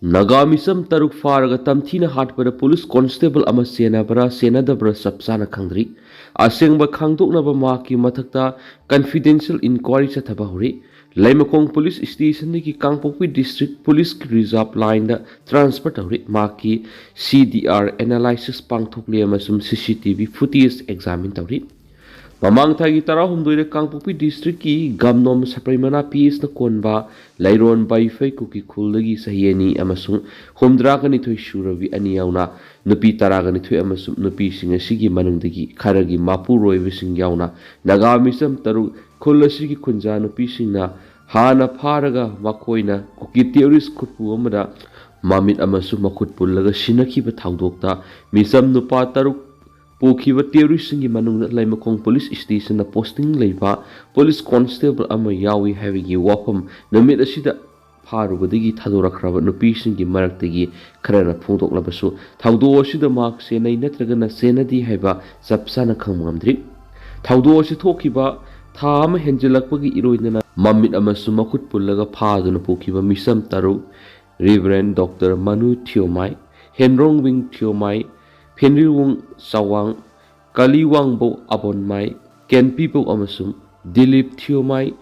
Naga misam taruk faraga tamthina hatpada police constable ama senabra senadabra sapsana khangdri asengba khangdoknaba maki mathakta confidential inquiry chathaba hori Laimakong police station ki Kangpokpi district police reserve line da transfer hori maki CDR analysis pangthokle amasum CCTV footage examine tawri Mamang thagi tara humdoire Kangpokpi district ki gamnom sapraimana PS na konba lairon Meitei-kuki khulagi sahiyani amasung humdra gani thoi shuravi ani yauna nupi tara gani thoi amasum nupi singa sigi manungdagi kharagi mapu roibi sing yauna naga misam taru khulasi ki khunja nupi singna hana pharaga makoina kuki theories khutpu amada mamit amasum makhut pullaga sinakiba thawdokta misam nupa taru Pokiba terroristing ki manung Laimakong police station na posting leiba police constable ama yawi having wapam namit asida parubadagi thadorakraba nupising ki maraktagi kharana phungdoklabasu thawdo asida mark senai natragana senadi haiba sapsana khangmamdri thawdo asi thokiba tha ama henjelakpagi iroinana mamit amasu makhut pullaga phaduna pokiba misam taru Reverend Dr. Manu Thiomai Henrong Wing Thiomai Penriwung Sawang Kaliwang Bo Abon Mai Ken People Amasum Dilip Thiomai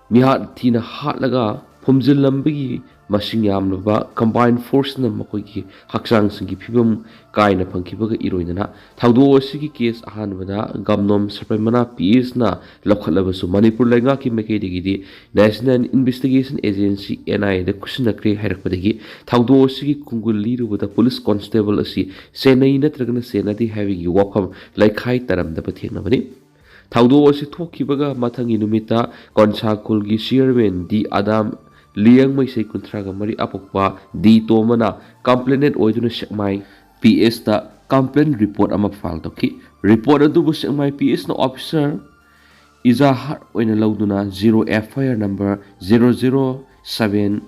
Mihat Tina Hatlaga Pumzil Lambigi Masing Yamlaba Combined Force na Makoki Haksang Singi Phibam Kaina Pankibaga Iroinana Thawdo Sigi case Ahanbada Gamnom Sapramana PS na Lokhalabasu Manipur Lenga ki Mekedigi National Investigation Agency NI the Kusinakre Herakpadagi Thawdo Sigi Kungul leader with the police constable asi Senai Natragana Senadi having you wapam like high taram the Patinabani Thawdo asi Tokibaga Matangi Numita Konsa Kulgi Chairman D. Adam Liang Meisei Kuntraga Mari Apokpa D. Tomana complainant Oiduna Shekmai PS ta complaint report ama file toki report adubu Shekmai PS na officer Iza Har Oina Lauduna 0 FIR number 007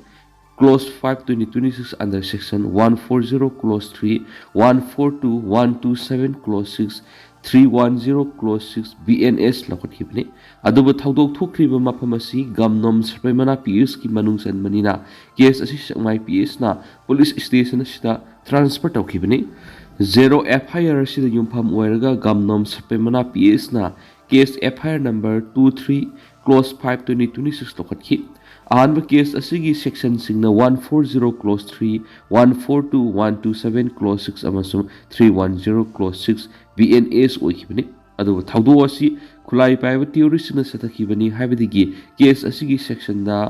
Clause 5 2026 under section 140 Clause 3 142 127 Clause 6 310 Clause 6 BNS lakot kibni adubu thawdok thokriba maphamasi gamnom sarpaimana PS ki manungsan manina case asi Shekmai PS na police station asida transfer tawkibni 0 FIR asida yumpham oiraga gamnom sarpaimana PS na case FIR number 23 Clause 5 2026 lakot ki Ahanba case asigi section singna 140 Clause 3 142 127 Clause 6 amasum 310 Clause 6 BNS oikibni adu thawdo asi khulai paiba terrorist na satakibani haibadigi case asigi section da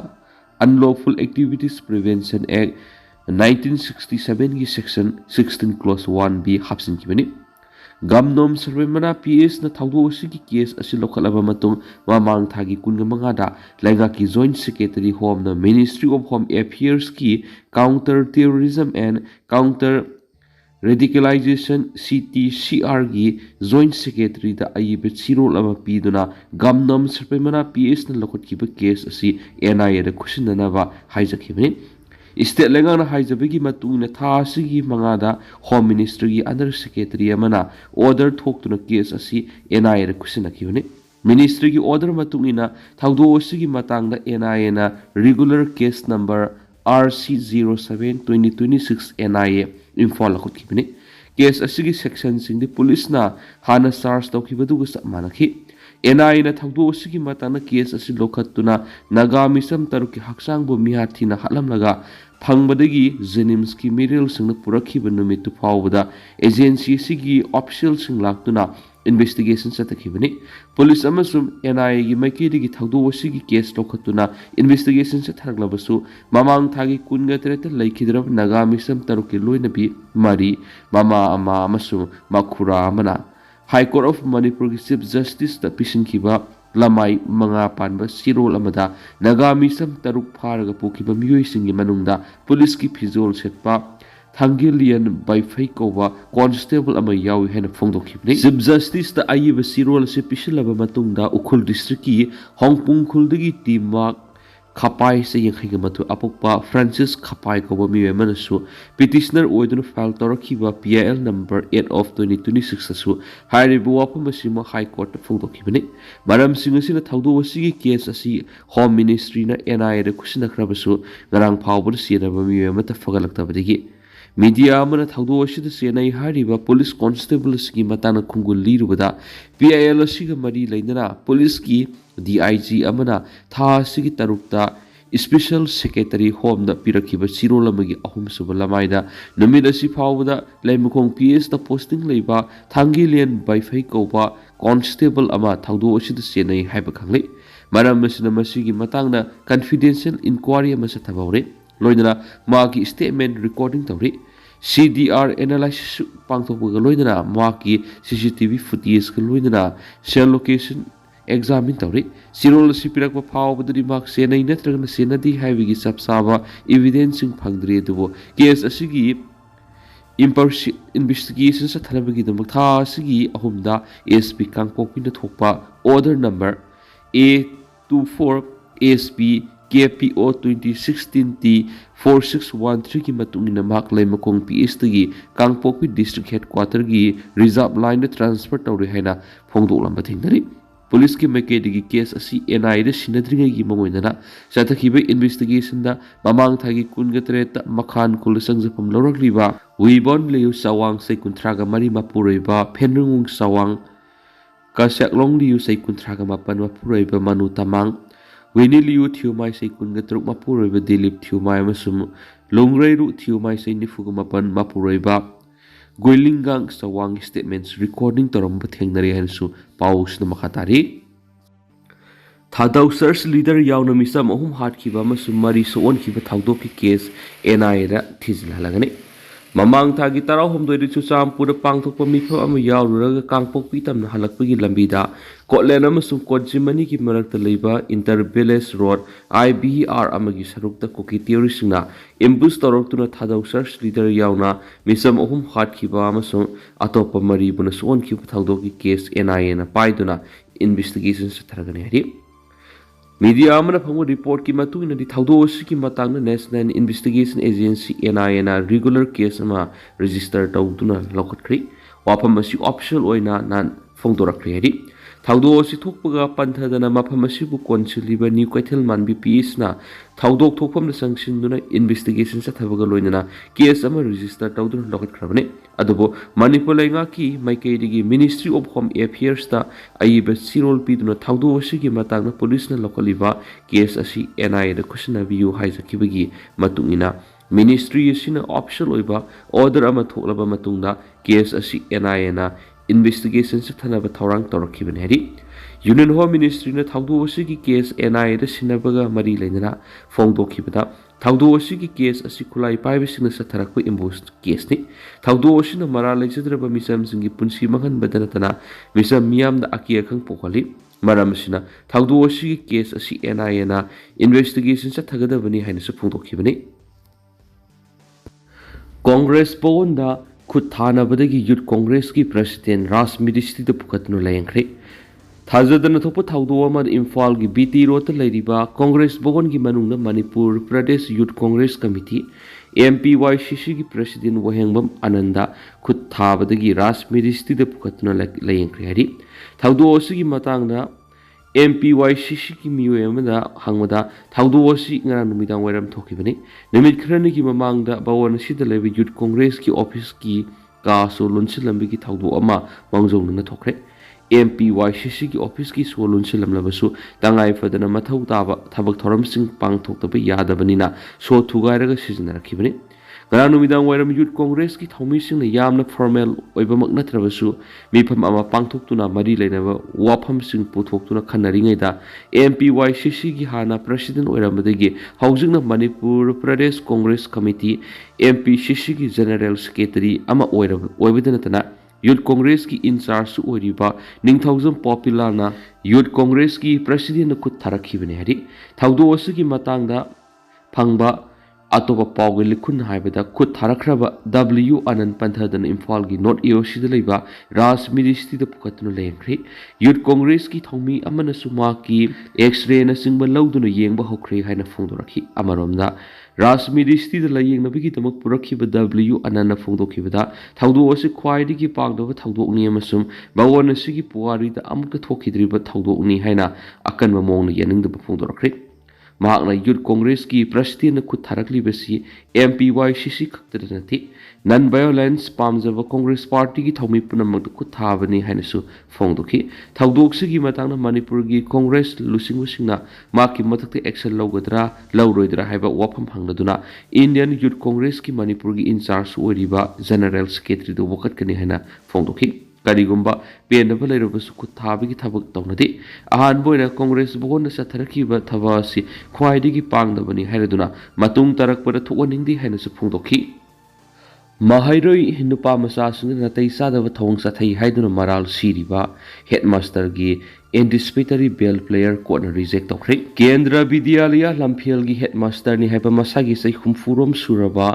Unlawful Activities Prevention Act 1967 ki section 16 Clause 1B hapsin kibani Gamnom Sarvemana PS na thawdo asigi case asi lokhalaba matung mamang thagi kunga mangada Lenga ki Joint Secretary Home na Ministry of Home Affairs ki Counter Terrorism and Counter Radicalization CTCR gi Joint Secretary da ayibe sirol ama piduna Gamnom Sarvemana PS na lokot kiba case asi NIA da kusindanaba haijakibani State Lengan Haizabigi Matuna Tasigi Mangada Home Ministry Under Secretary Amana order talk to the case asi NIA Kusinakuni Ministry order Matungina Taudo Sigi Matanga NIA na regular case number RC07 2026 NIA Info Lakutibini case asigi sections in the police na Hana SARS Tokibadu Manaki NIA na thawdo sigi matana case asi lokhatuna Naga misam taruki haksang bo mihathi na halam laga phangbadagi Jenims ki Merial singna purakhiba numitu phawbada agency sigi official sing laktuna investigation satakibani police amasum NIA gi maikidigi thawdo sigi case lokhatuna investigation satharaglabasu mamang thagi kunga tereta laikhidrab Naga misam taruki loinabi mari mama ama amasum makhura amana High Court of Manipur Chief Justice da Pisin Kiba Lamai Manga Panba Sirol Amada Naga Misam Taruk Paraga Pokiba Mui Singi Manunda Police ki Pizol Setpa Thangilian by Faikova Constable Ama Yawi Hen Fondo Kibni Chief Justice da Ayiba Sirol Se Pisilaba Matunda Ukul District ki Hongpung Kuldigi Team Mark Khapai se yengkhai matu apokpa Francis Khapai ko mi manasu petitioner oidun file torakhiba PIL number 8 of 2026 asu hairibu wapam asima High Court phongdokibani maram singasina thaudo wasigi case asi Home Ministry na NIA de kusina khrabasu ngarang phawbur sienaba mi mata fagalaktabadigi media amana thaudo asida senai hariba police constable sigi matana khungul lirubada PIL asiga mari lainana police ki DIG amana tha sigi tarukta Special Secretary Home da pirakiba siro lamagi ahum suba lamaida numid asi phawda laimukong PS da posting leiba thangilian baifai koba constable ama thaudo asida senai haiba khangle maram masina masigi matangna confidential inquiry ama sa thabawre loinana magi statement recording tawri CDR analysis pangthokba loinana magi CCTV footage loinana cell location examine tawri sirol sipirak pa phaw badri mak senai natragna senadi haivigi sapsaba evidence phangdri dubo case asigi impartial investigation sa thanabagi damak tha asigi ahumda SP kangpokpi na thokpa order number A24 SP KPO 2016 T 4613 ki matungina mak laimakong PS tagi kangpokpi district headquarter gi reserve line transfer tawri haina phongdoklamba thingdari Police ki maikedi case asi NI de sinadringa gi mangoinana satakhiba investigation da mamang thagi kungatreta makhan kulasang japam lorakliba wibon leu sawang sai kuntraga mari mapureiba phenrung sawang kasaklong liu sai kuntraga mapan mapureiba manu tamang weni liu thiumai sai kungatruk mapureiba dilip thiumai masum longrei ru thiumai sai nifuga mapan mapureiba Goilingang sawang statements recording toramba thengnari hansu paus na makatari Thadau search leader yauna misam ahum hatkhiba amasum mari soon khiba thawdoki case NIA da thizlalagani mamang thagi tarau homdoi chu champura pangthokpa mipha ama yaururaga kangpokpi tamna halakpagi lambida Kotlen amasum Kojimani ki marakta leiba Interbelles Road IBR amagi sarukta Kuki theory singna ambush toroktuna thadau search leader yauna misam ahum hatkhiba amasum atopa mari buna soon khiba thawdoki case NIA na paiduna investigation sa tharagani hari Media amana phangu report ki matu ina di thaudo ki matang National Investigation Agency NIA na regular case ama register tawduna lokhatkri wapam asi optional oina nan phongdorakri hari thaudo si thukpaga panthadana mafam asibu konsiliba ni kwaithel manbi PS na thaudok thokpham na sangsinduna investigation sa thabaga loinana case ama register tawduna lokhatkrabane adubo Manipur lainga ki maikaidigi Ministry of Home Affairs ta aiba sirol piduna thaudo ki matang na police na lokaliba case asi NIA da kusina view haizakibagi matungina Ministry asina optional oiba order ama thoklaba matungda case asi NIA na investigation sa thanaba thorang torakibani hari Union Home Ministry na thaudo ki case NIA da sinabaga mari lainana phongdokhibada thaudo ki case asi khulai paibe singna sa tharakpa ambush case ni thaudo na mara laijadraba misam singi punsi mangan badana tana misam miyam da akia khang pokhali maram sina thaudo ki case asi NIA na investigation sa thagadabani haina sa phongdokhibani Congress Bhawan da Khud thanabadagi Youth Congress ki President Ras Midistri da pukhatnu layangkhre thajadana thopa thaudo ama Imphal gi BT Road ta leiriba Congress Bhawan gi manungna Manipur Pradesh Youth Congress Committee MPYCC gi President Wahengbam Ananda Khud thabadagi Ras Midistri da pukhatnu layangkhre hari thaudo gi matangna MPYCC ki miyoy amada hangmada thaudo asi ngara numidang wairam thokibani numit khrani ki mamangda Bhawan sida leba Youth Congress ki office ki ka so lonsilambi ki thaudo ama mangjong na thokre MPYCC ki office ki so lonsilam labasu tangai fadana mathau taba thabak thoram sing pang thoktabe yadabanina so thugairaga sijna rakhibani ngara numidang wairam Youth Congress ki thomi sing na yamna formal oibamak natrabasu mifam ama pangthoktuna mari leinaba wafam sing puthoktuna khanaringaida MPYCC gi hana president oiramdagi haujingna Manipur Pradesh Congress Committee MPCC gi general secretary ama oibadana tana Youth Congress ki in charge oiriba ningthaujam popular na Youth Congress ki president na khud tharakhibani hari thaudo ki matangda phangba अतोप पाउगे लिखुन हाइबदा खुद थारखरब W अनन पंथदन Imphal की north east लेबा राज ministry the पुखतुन लेंख्रे youth Congress की थौमी अमन सुमा की x ray न सिंग लौदुन येंब होख्रे हाइना फोंदोरखी अमरोमदा राज ministry the लयेंगनबगी Damak पुरखिब W अनन फोंदोखिबदा थौदो असे ख्वाइदगी पागदब थौदोकनी अमसुम बावन असिगी पुवारी the अमुक थोखिद्रिब थौदोकनी हाइना अकन मोंग यनिंगदब फोंदोरखरे महाकना यूथ कांग्रेस की प्रेसिडेंट खुद थारकलीबसी MPYCC खक्तदनथि नन वायोलेंस पामजब कांग्रेस पार्टी की थौमी पुनमक खुद थाबनी हाइनसु फोंदोखि थौदोकसिगी मतांगना मणिपुर की कांग्रेस लुसिंगसिंगना माकी मथक्ते एक्शन लौगदरा लौरोइदरा हाइबा वाफम फंगदुना इंडियन यूथ कांग्रेस की मणिपुर की इंचार्ज ओरिबा जनरल सेक्रेटरी दो वकतकनी हाइना फोंदोखि करीगुम्बा पेनब लेरबसु खुद थाबगी थबक तौनदे अहानबोइना कांग्रेस बोगोन चथरखिबा थबासी ख्वाइदगी पांगदबनी हाइरदुना मतुंग तरकपद थोनिंगदी हाइनसु फोंदोखि महाइरोई नुपा मचासिंग नतै चादब थौंग चथै हाइदुना मराल सिरिबा हेडमास्टर की anticipatory bail prayer court reject तौख्रे केंद्र विद्यालय लम्फेल की हेडमास्टर नि हाइबा मसागी सै हुमफुरोम सुरबा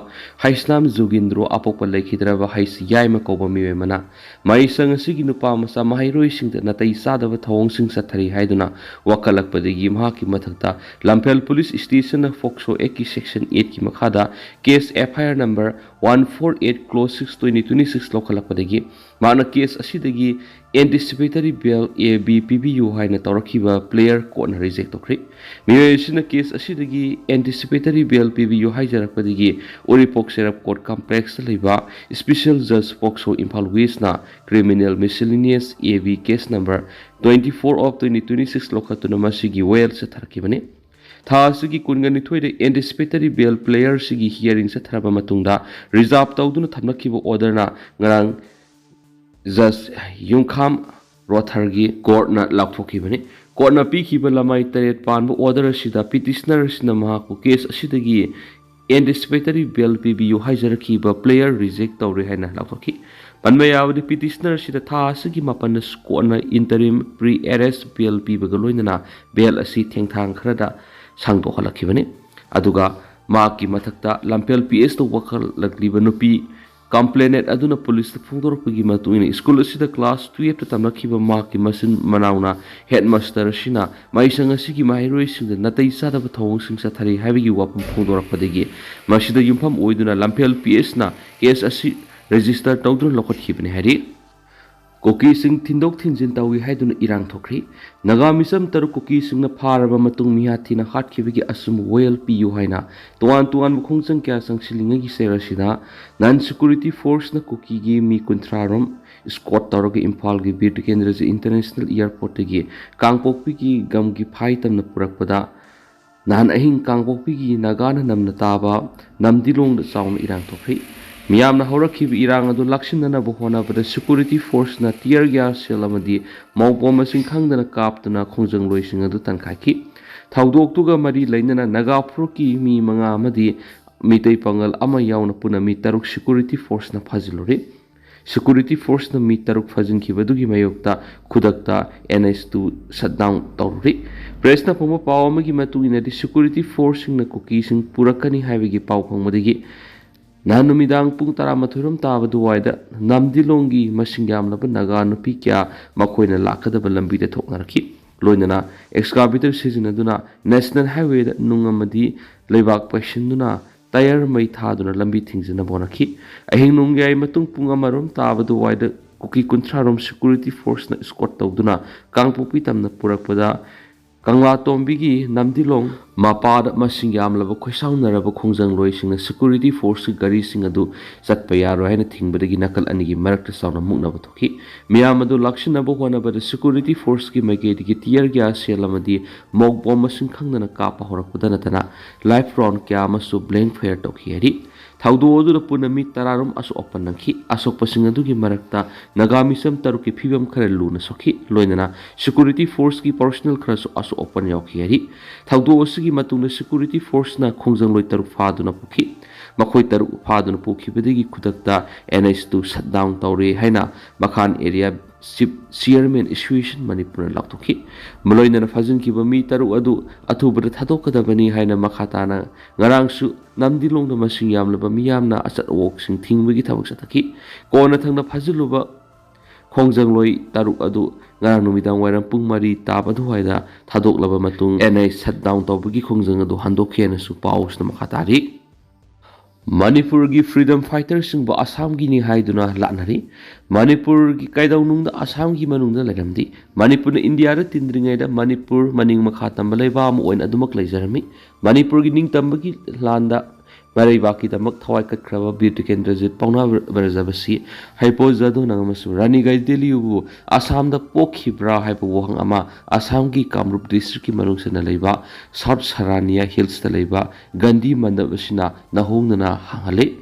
हाइस्नाम जोगिंद्रो अपोप लेखिद्रबा हाइस याइमा कौबा मिवेमना माइसंग सिगी नुपा मसा महाइरोई सिंग नतै चादब थौंग सिंग चथरी हाइदुना वकलकपदगी महाकी मथक्ता लम्फेल पुलिस स्टेशन फोक्सो एक की सेक्शन 8 की मखादा केस FIR नंबर 148 क्लोज 6 2026 लौखलकपदगी माना केस असिदगी एंटिसिपेटरी बेल ABPBU हाइना तौरखिबा प्लेयर कोर्ट रिजेक्ट तौख्रे मियोयसिना केस असिदगी एंटिसिपेटरी बेल PBU हाइजरकपदगी ओरिपोक सेरप कोर्ट कॉम्प्लेक्स लेबा स्पेशल जज फोक्सो इम्फाल वेस्टना criminal miscellaneous AB case number 24 of 2026 लौखतुना मसिगी वेल से थरखिबने थासगी कुनगनिथोइदे एंटिसिपेटरी बेल प्लेयर सिगी हियरिंग से थरबा मतुंगदा रिजर्व तौदुना थमलखिबा ऑर्डरना ngarang जज युंखाम रोथरगी कोर्टना लाथोखिबने कोर्टना पीखिबा लमाई तरेत पानबा ऑर्डर असिदा पिटिशनर सिना महाकु केस असिदगी एंटिसिपेटरी बेल PBU हाइजरखिबा प्लेयर रिजेक्ट तौरे हाइना लाथोखि पनबा यावदि पिटिशनर सिदा थासगी मापन कोर्टना इंटरिम प्री अरेस्ट बेल पीबगा लोइनना बेल असि थेंगथांग खरदा सांगदोखलखिबने अदुगा माकी मथक्ता लम्पेल PS तो वखल लगलिबा नुपी कंप्लेनेट अदुना पुलिस फोंदोरपगी मतुइन स्कूल असिदा क्लास 12 ता तमलखिबा माकी मसिन मनाउना हेडमास्टर सिना माइसंग असिगी माहिरोइ सिंग नतै चादब थौंग सिंग चथरी हाइबगी वापम फोंदोरपदगी मसिदा युमफम ओइदुना लम्पेल PS ना केस असि रजिस्टर तौदुन लखतखिबने हारि कुकी सिंग थिंदोक थिंजिन तौई हाइदुना इरांग थोख्री नगा मिसम तरु कुकी सिंगना फारबा मतुंग मिहाथिना हाटखिबगी असुम वेल पियु हाइना तोआन तोआन बुखोंगसंग क्या संगसिलिंगगी सेरसिदा नन सिक्योरिटी फोर्स न कुकी गी मी कुंथ्रारोम स्क्वाड तौरगे इम्फाल की बीर केंद्र से इंटरनेशनल एयरपोर्ट की कांगपोकपी की गम की फाइतम पुरकपदा नहन अहिंग कांगपोकपी की नागान नमन ताबा नमदिलोंग चाउन इरांग थोख्री मियामना हौरखिब इरांग अदु लक्षिननब होनाबदा सिक्योरिटी फोर्स ना टियर गैस सेल अमदी मौपोम मसिंग खंगदना कापतना खोंजंग लोइसिंग अदु तनखाखि थौदोक्तुगा मरी लैनना नागापुर की मी मंगा अमदी मीतै पंगल अमा यावना पुना मी तरुक सिक्योरिटी फोर्स ना फाजिलोरे सिक्योरिटी फोर्स ना मी तरुक फाजिनखिबदुगी मयोक्ता खुदक्ता NS2 शटडाउन तौरे प्रेस ना फंगबा पाव अमगी मतुगिनदि सिक्योरिटी फोर्स सिंग ना कुकी सिंग पुरकनी हाइबगी पाव फंगमदगी नहन नुमिदांग पुंग 12 ताबदुवाइदा नमदिलोंगी मसिंग यामनबा नागा नुपी क्या मखोइना लाखदबा लंबीदा थोकनरखि लोइनना एक्सकावेटर सिजनदुना नेशनल हाईवे नुंगमदी लेबाक पैसिनदुना टायर मई थादुना लंबी थिंजना बोनखि अहिंग नुंगयाई मतुंग पुंग अमरोम ताबदुवाइदा कुकी कुंथ्रारोम सिक्योरिटी फोर्स ना स्क्वाड तौदुना कांगपोपी तमना पुरकपदा कंगला तोंबीगी नमदिलोंग मापाद मसिंग यामलब खोइसाउनरब खोंजंग लोइसिंग सिक्योरिटी फोर्स की गाड़ी सिंग अदु चटपा यारो हाइना थिंगबदगी नकल अनिगी मरक्ता साउना मुकनब थोखि मियाम अदु लक्षिनब होनबद सिक्योरिटी फोर्स की मैकेदगी टियर गैस सेल अमदी मोक बॉम्ब मसिंग खंगदना कापा होरकपदा नतना लाइफ राउंड क्या अमसु ब्लैंक फायर तोखि हरि थौदोदुदा पुनमी तरारुम असोपन नंखि असोपसिंग अदुगी मरक्ता नगामिसम तरुकी फिबम खरे लुना सोखि लोइनना सिक्योरिटी फोर्स की पर्सनल खरसु असोपन यावखि हरि थौदो असुगी मतुंगना सिक्योरिटी फोर्स ना खोंजंग लोइ तरु फादुना पुखि मखोइ तरु फादुना पुखिबदगी खुदक्ता NS2 शटडाउन तौरे हाइना मखान area Chief Chairman Association Manipur Laktoki, Maloina Fazunki Mitaru Adu, Atubra Tadokadabani Haina Makatana, Garangsu, Namdilong the Masingam Labamiamna Asat walks in Ting Wigitawsataki, Gonatang the Pazuluba, Kongjang Taru Adu, Garanumidang Warampung Mari, Tabadu Haida, Tadok Labamatung, and I sat down to Bugi Kongjang do Handoki and Supaus the Makatari. Manipur gi freedom fighters sing ba Assam gi ni haiduna lanari Manipur gi kaidau nung da Assam gi manung da leramdi Manipur na India ra tindringai da Manipur maning makha tamba leiba mu oin adumak leijarami Manipur gi ning tamba gi landa marai baki tamak thawai kat kraba beauty kendrazit pauna barazabasi haipo jadu nangamasu rani gai Loubiyu Assam da pokhibra haipo wohang ama Assam gi Kamrup district ki manung sena leiba South Sarania Hills da leiba Gandhi mandabasina nahongna hangale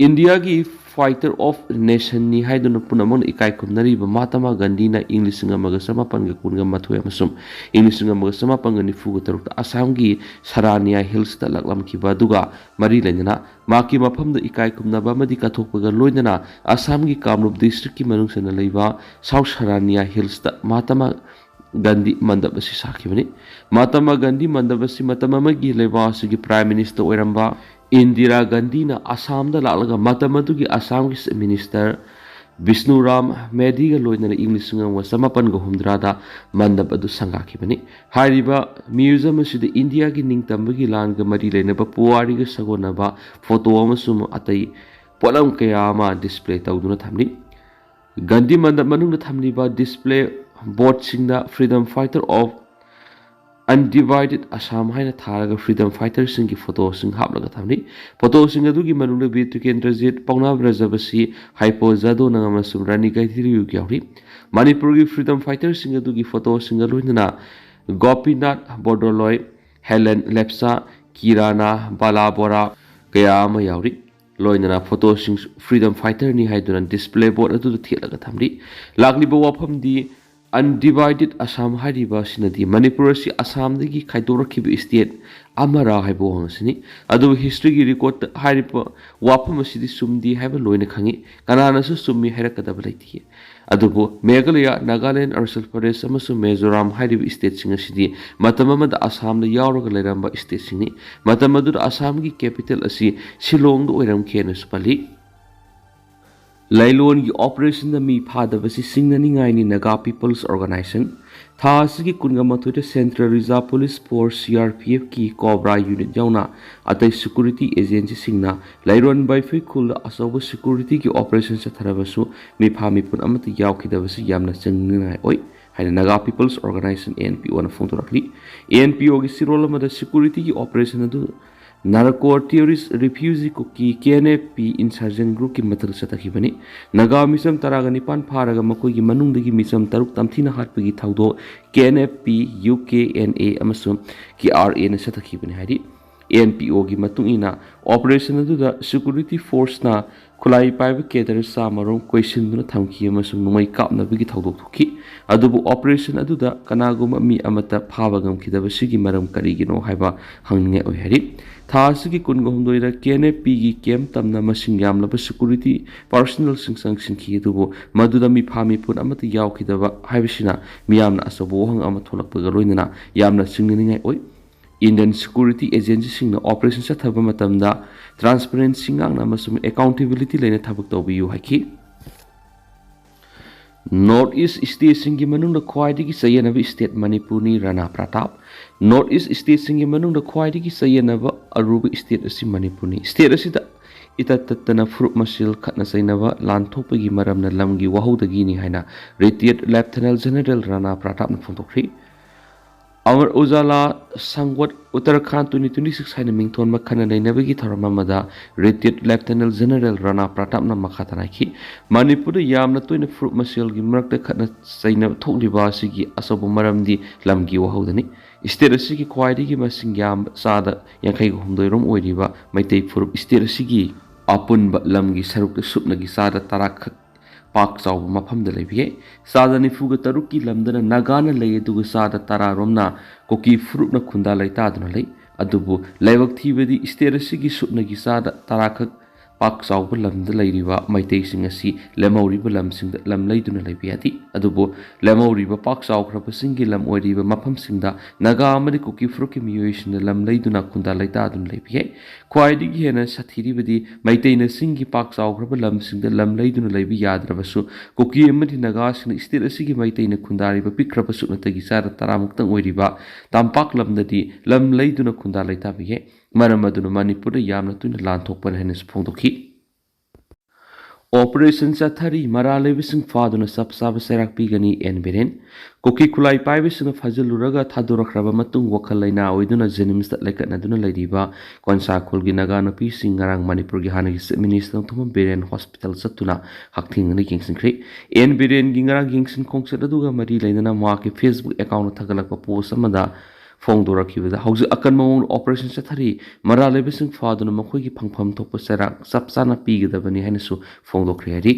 India gi fighter of nation ni haiduna punamon ikai kumnari ba Mahatma Gandhi na English nga magasama panga kunga mathoya masum English nga magasama panga ni fugu tarukta Assam gi Sarania Hills ta laklam kiba duga mari lenjana maki mafam da ikai kumna ba madi kathokpaga loinana Assam gi Kamrup district ki manung sena leiba South Sarania Hills ta Mahatma Gandhi mandabasi sakibani Mahatma Gandhi mandabasi matama magi leiba sigi prime minister oiramba Indira Gandhi na Assam da lalaga matamatugi Assam ki minister Vishnu Ram Medi ga loina English nga wasamapan ga humdrada mandap adu sangakibani hariba museum asida India gi ningtambagi lan ga mari leina ba puwari ga sagona ba photo amasum atai polam kaya ma display tawduna thamni Gandhi mandap manung na thamni ba display board singda freedom fighter of Undivided Assam haina tharaga freedom fighters singi photo sing haplaga thamni photo sing adugi manungda bitu kendrazit pauna brazabasi haipo jado nangama sumrani gaithiri yugyawri Manipur gi freedom fighters sing adugi photo sing aluinana Gopinath Bordoloi Helen Lepsa Kirana Balabora kaya ama yawri loinana photo sing freedom fighter ni haidunan display board adu thilaga thamri lagli bo wafam di Undivided Assam hariba sinadi Manipur si Assam dagi khaidoraki state amara haibo hangsini adu history gi record haripa wapam asidi sumdi haiba loina khangi kanana su summi hairakadaba laiti adubu Meghalaya Nagaland Arunachal Pradesh amasu Mizoram hariba state singa sidi matamama da Assam da yawraga leiramba state singni matamadu Assam gi capital asi Shillong do oiram khena supali Lailon gi operation da mi phada basi singnani ngai ni Naga People's Organization thas gi kunga mathoita Central Reserve Police Force CRPF ki Cobra unit jauna atai security agency singna Lairon by Fikul asawa security ki operation sa tharabasu mi phami pun amati yaukida basi yamna chengnai oi haina Naga People's Organization ANPO na phongtorakli ANPO gi sirol ma da security ki operation adu Narco terrorist refugee kuki KNP insurgent group ki matal satakibani Naga misam taragani pan pharaga makoi gi manungdagi misam taruk tamthina hatpagi thaudo KNP UKNA amasum ki RA na satakibani hari ANPO gi matungina operation adu da security force na khulai paiba kedar samarong question duna thamki amasum numai kapna bigi thaudok thuki adubu operation adu da kanaguma mi amata phabagam kidaba sigi maram karigino haiba hangninge oi hari thasigi kungo humdoira KNP gi kem tamna masing yamlaba security personnel singsang singki dubu maduda mi phami pun amata yaukidaba haibisina miyamna asabo hang ama tholakpaga loinana yamna singningai oi Indian security agency singna operation sa thaba matamda transparency ngang namasum accountability leina thabak tawbiyu haki North East State singi manungda khwaidagi sayanaba state Manipur ni Rana Pratap North East State singi manungda khwaidagi sayanaba aruba state asi Manipur ni state asida itatatana fruit masil khatna sainaba lanthopagi maramna lamgi wahodagi ni haina retired Lieutenant General Rana Pratap na phongtokri Amar Ujala Sangwat Uttarakhand 2026 haina mingthon makhana nainabagi tharamamada retired Lieutenant General Rana Pratap na makhatanaki Manipur yamna toina fruit masil gi marakta khatna saina thokliba sigi asabu maramdi lamgi wahodani state asigi khwaidagi masing yam sada yankai humdoi rom oiriba Meitei fruit state asigi apunba lamgi saruk supnagi sada tarak Park Saw Mapam de Levier, Sada Nifuga Taruki Lamdana Nagana lay to Sada Tara Romna, Koki fruit na kunda lay tadnale, Adubu, Levak Tivedi, Sterasigi Supnagi Sada Taraka, पाक चाउब लमद लैरिबा मैतेइसिंग असि लेमौरिबा लमसिंगदा lump लैदुना लैबियादि अदुबो लेमौरिबा पाक चाउख्रबसिंगि lump ओइरिबा मफमसिंगदा Naga अमदि cookie फ्रुकी मियोइसिंगदा lump लैदुना खुंदा लैतादुन लैबिये ख्वाइदिगि हेना साथिरिबदि मैतेइना सिंगि पाक चाउख्रबा लमसिंगदा lump लैदुना लैबि याद्रबसु cookie अमदि Naga सिंग state असिगि मैतेइना खुंदारिबा पिख्रबसु नतगि सारा तरामुक्तंग ओइरिबा तामपाक लमददि lump लैदुना खुंदा लैताबिये मरम अदुना मणिपुरदा यामना तुना लानथोकपन heinous फोंदोखि operation चथरी मरा लेबिसिंग फादुना सब साब सेराक पिगनी एन बेरेन कुकी खुलाई पाइबिसिंग फजलुरगा थादोरख्रबा मतुंग वखल लैना ओइदुना जेनिम्स दा लेकनदुना लैदिबा कोनसा खुलगी नागा नपी सिंग ngarang मणिपुर gi हानगी मिनिस्टर थुम बेरेन हॉस्पिटल सतुना हक्थिंग नि किंगसिंख्रि एन बेरेन gi ngarang किंगसिन खोंगसेट अदुगा मरी लैना मा के फेसबुक अकाउंट थगलक पोस्ट अमदा फोंदोरखिबदा हौज अकन मौन ऑपरेशन चथरी मरा लेबिसिंग फादुना मखोगी फंगफम थोप सेराक सब साना पीगदबनी हैनसु फोंदोख्रि हरि